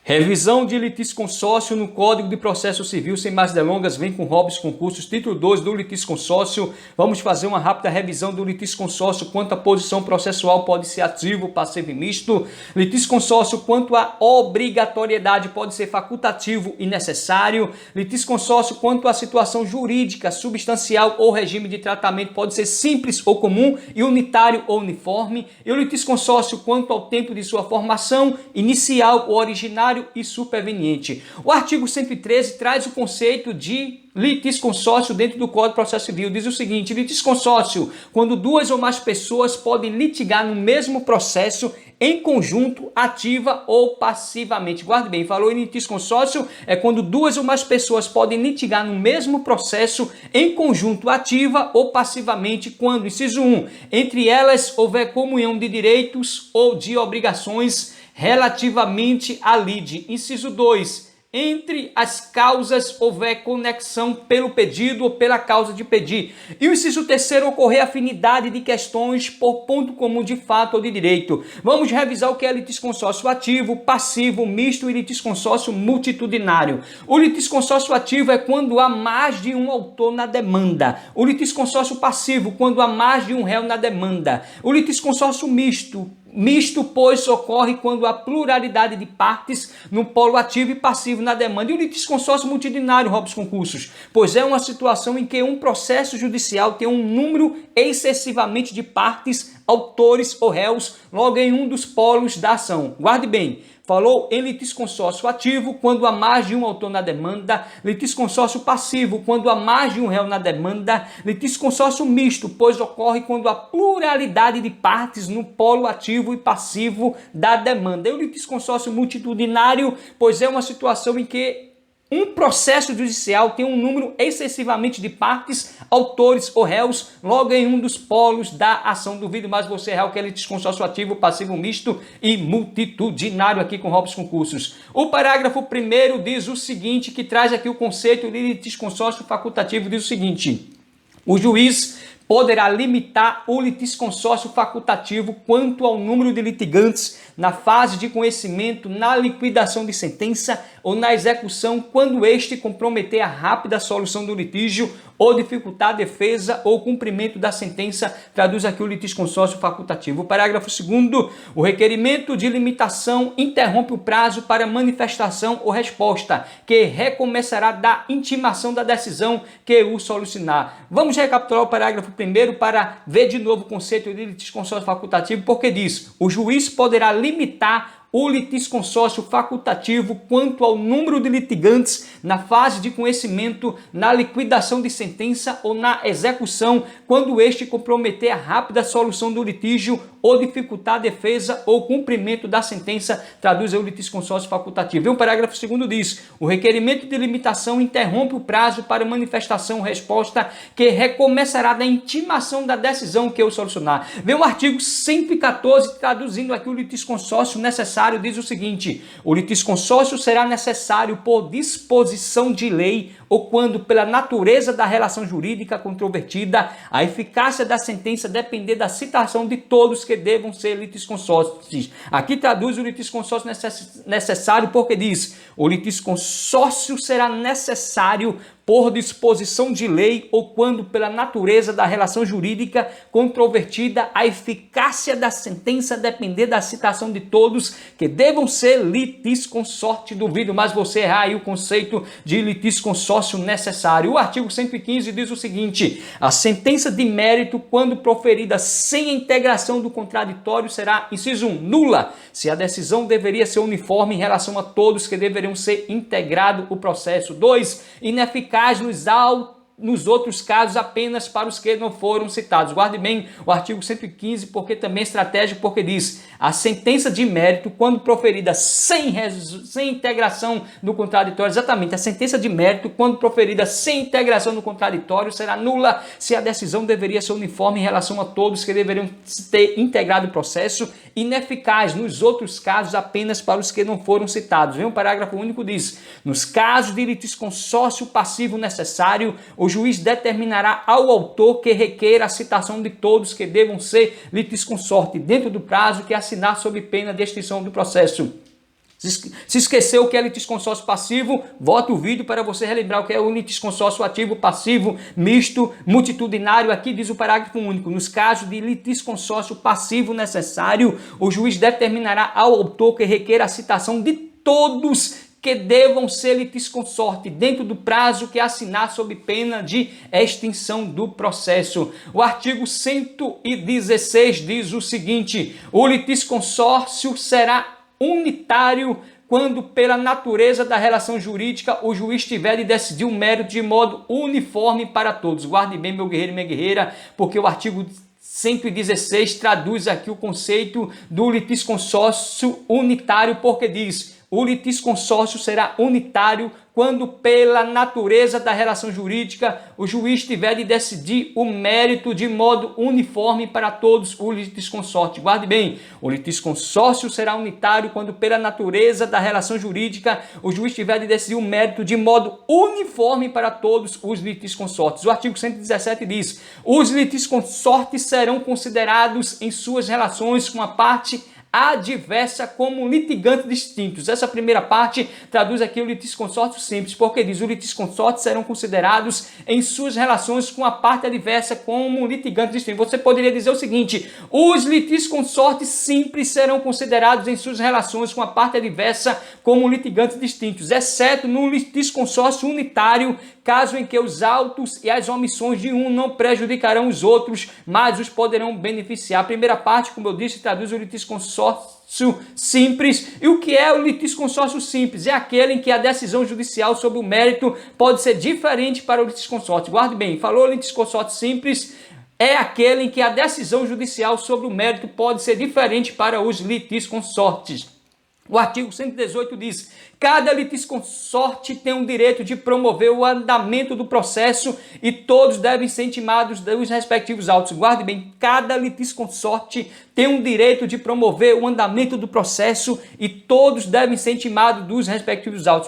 Revisão de litisconsórcio no Código de Processo Civil. Sem mais delongas, vem com Robson Concursos, título 2 do litisconsórcio. Vamos fazer uma rápida revisão do litisconsórcio quanto à posição processual, pode ser ativo, passivo e misto. Litisconsórcio quanto à obrigatoriedade, pode ser facultativo e necessário. Litisconsórcio quanto à situação jurídica, substancial ou regime de tratamento, pode ser simples ou comum e unitário ou uniforme. E o litisconsórcio quanto ao tempo de sua formação, inicial ou originário e superveniente. O artigo 113 traz o conceito de litisconsórcio dentro do Código de Processo Civil. Diz o seguinte: litisconsórcio, quando duas ou mais pessoas podem litigar no mesmo processo em conjunto, ativa ou passivamente. Guarde bem, falou em litisconsórcio, é quando duas ou mais pessoas podem litigar no mesmo processo em conjunto, ativa ou passivamente, quando, inciso 1, entre elas houver comunhão de direitos ou de obrigações relativamente à lide. Inciso 2, entre as causas houver conexão pelo pedido ou pela causa de pedir. E o inciso 3, ocorrer afinidade de questões por ponto comum de fato ou de direito. Vamos revisar o que é litisconsórcio ativo, passivo, misto e litisconsórcio multitudinário. O litisconsórcio ativo é quando há mais de um autor na demanda. O litisconsórcio passivo, quando há mais de um réu na demanda. O litisconsórcio misto, pois, ocorre quando há pluralidade de partes no polo ativo e passivo na demanda. E o litisconsórcio multitudinário, Robson Concursos, pois é uma situação em que um processo judicial tem um número excessivamente de partes, autores ou réus, logo em um dos polos da ação. Guarde bem. Falou em litisconsórcio ativo, quando há mais de um autor na demanda. Litisconsórcio passivo, quando há mais de um réu na demanda. Litisconsórcio misto, pois ocorre quando há pluralidade de partes no polo ativo e passivo da demanda. E o litisconsórcio multitudinário, pois é uma situação em que um processo judicial tem um número excessivamente de partes, autores ou réus, logo em um dos polos da ação. Duvido mais você, réu, que é litisconsórcio ativo, passivo, misto e multitudinário aqui com Robson Concursos. O parágrafo 1º diz o seguinte, que traz aqui o conceito de litisconsórcio facultativo, diz o seguinte: o juiz poderá limitar o litisconsórcio facultativo quanto ao número de litigantes na fase de conhecimento, na liquidação de sentença ou na execução, quando este comprometer a rápida solução do litígio ou dificultar a defesa ou cumprimento da sentença. Traduz aqui o litisconsórcio facultativo. O parágrafo 2º, o requerimento de limitação interrompe o prazo para manifestação ou resposta, que recomeçará da intimação da decisão que o solucionar. Vamos recapitular o parágrafo 1º para ver de novo o conceito de litisconsórcio facultativo, porque diz: o juiz poderá limitar o litisconsórcio facultativo quanto ao número de litigantes na fase de conhecimento, na liquidação de sentença ou na execução, quando este comprometer a rápida solução do litígio ou dificultar a defesa ou cumprimento da sentença. Traduz o litisconsórcio facultativo. E o parágrafo 2º diz: o requerimento de limitação interrompe o prazo para manifestação ou resposta, que recomeçará da intimação da decisão que o solucionar. Vem o artigo 114 traduzindo aqui o litisconsórcio necessário. Diz o seguinte: o litisconsórcio será necessário por disposição de lei ou quando, pela natureza da relação jurídica controvertida, a eficácia da sentença depender da citação de todos que devam ser litisconsórcios. Aqui traduz o litisconsórcio necessário porque diz: o litisconsórcio será necessário por disposição de lei ou quando, pela natureza da relação jurídica controvertida, a eficácia da sentença depender da citação de todos que devam ser litisconsorte. Duvido mais você errar aí o conceito de litisconsórcio necessário. O artigo 115 diz o seguinte: a sentença de mérito, quando proferida sem a integração do contraditório, será, inciso 1, nula, se a decisão deveria ser uniforme em relação a todos que deveriam ser integrado o processo. 2, ineficaz nos outros casos apenas para os que não foram citados. Guarde bem o artigo 115, porque também é estratégico, porque diz: a sentença de mérito, quando proferida sem integração do contraditório, exatamente, a sentença de mérito, quando proferida sem integração do contraditório, será nula se a decisão deveria ser uniforme em relação a todos que deveriam ter integrado o processo, ineficaz nos outros casos apenas para os que não foram citados. Vem um parágrafo único, diz: nos casos de litisconsórcio passivo necessário, o juiz determinará ao autor que requeira a citação de todos que devam ser litisconsorte dentro do prazo que assinar sob pena de extinção do processo. Se esqueceu o que é litisconsórcio passivo, volte o vídeo para você relembrar o que é o litisconsórcio ativo, passivo, misto, multitudinário. Aqui diz o parágrafo único: nos casos de litisconsórcio passivo necessário, o juiz determinará ao autor que requer a citação de todos que devam ser litisconsorte dentro do prazo que assinar sob pena de extinção do processo. O artigo 116 diz o seguinte: o litisconsórcio será unitário quando, pela natureza da relação jurídica, o juiz tiver de decidir o mérito de modo uniforme para todos. Guarde bem, meu guerreiro e minha guerreira, porque o artigo 116 traduz aqui o conceito do litisconsórcio unitário, porque diz: o litisconsórcio será unitário quando, pela natureza da relação jurídica, o juiz tiver de decidir o mérito de modo uniforme para todos os litisconsortes. Guarde bem, o litisconsórcio será unitário quando, pela natureza da relação jurídica, o juiz tiver de decidir o mérito de modo uniforme para todos os litisconsortes. O artigo 117 diz: os litisconsortes serão considerados em suas relações com a parte adversa como litigantes distintos. Essa primeira parte traduz aqui o litisconsórcio simples, porque diz: os litisconsortes serão considerados em suas relações com a parte adversa como litigantes distintos. Você poderia dizer o seguinte: os litisconsortes simples serão considerados em suas relações com a parte adversa como litigantes distintos, exceto no litisconsórcio unitário, caso em que os autos e as omissões de um não prejudicarão os outros, mas os poderão beneficiar. A primeira parte, como eu disse, traduz o litisconsórcio simples. E o que é o litisconsórcio simples? É aquele em que a decisão judicial sobre o mérito pode ser diferente para o litisconsórcio. Guarde bem, falou litisconsórcio simples, é aquele em que a decisão judicial sobre o mérito pode ser diferente para os litisconsortes. O artigo 118 diz: cada litisconsorte tem o direito de promover o andamento do processo e todos devem ser intimados dos respectivos autos. Guarde bem, cada litisconsorte tem o direito de promover o andamento do processo e todos devem ser intimados dos respectivos autos.